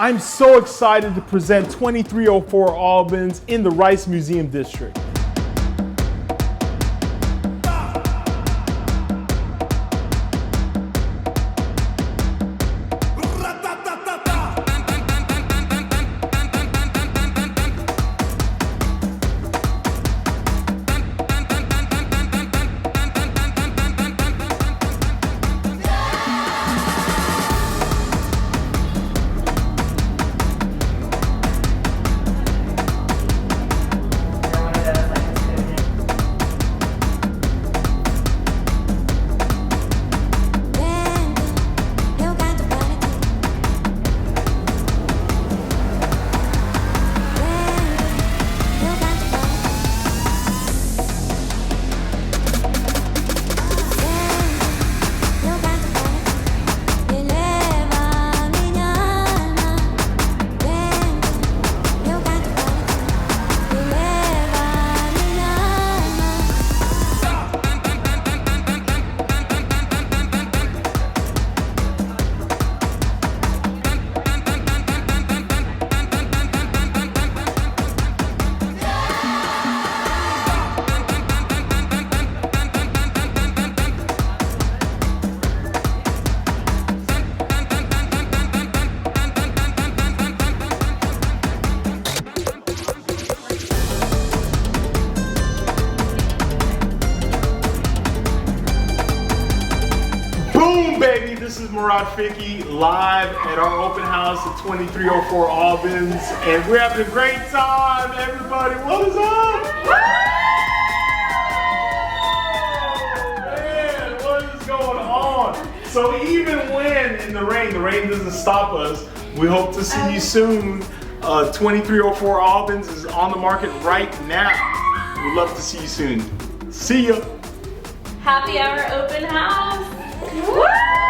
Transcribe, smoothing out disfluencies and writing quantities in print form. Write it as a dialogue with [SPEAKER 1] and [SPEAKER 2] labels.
[SPEAKER 1] I'm so excited to present 2304 Albans in the Rice Museum District. Boom, baby! This is Morad Fiki live at our open house at 2304 Albans, and we're having a great time, everybody. What is up? Man, what is going on? So even when in the rain doesn't stop us, we hope to see you soon. 2304 Albans is on the market right now. We'd love to see you soon. See ya!
[SPEAKER 2] Happy hour open house. Woo!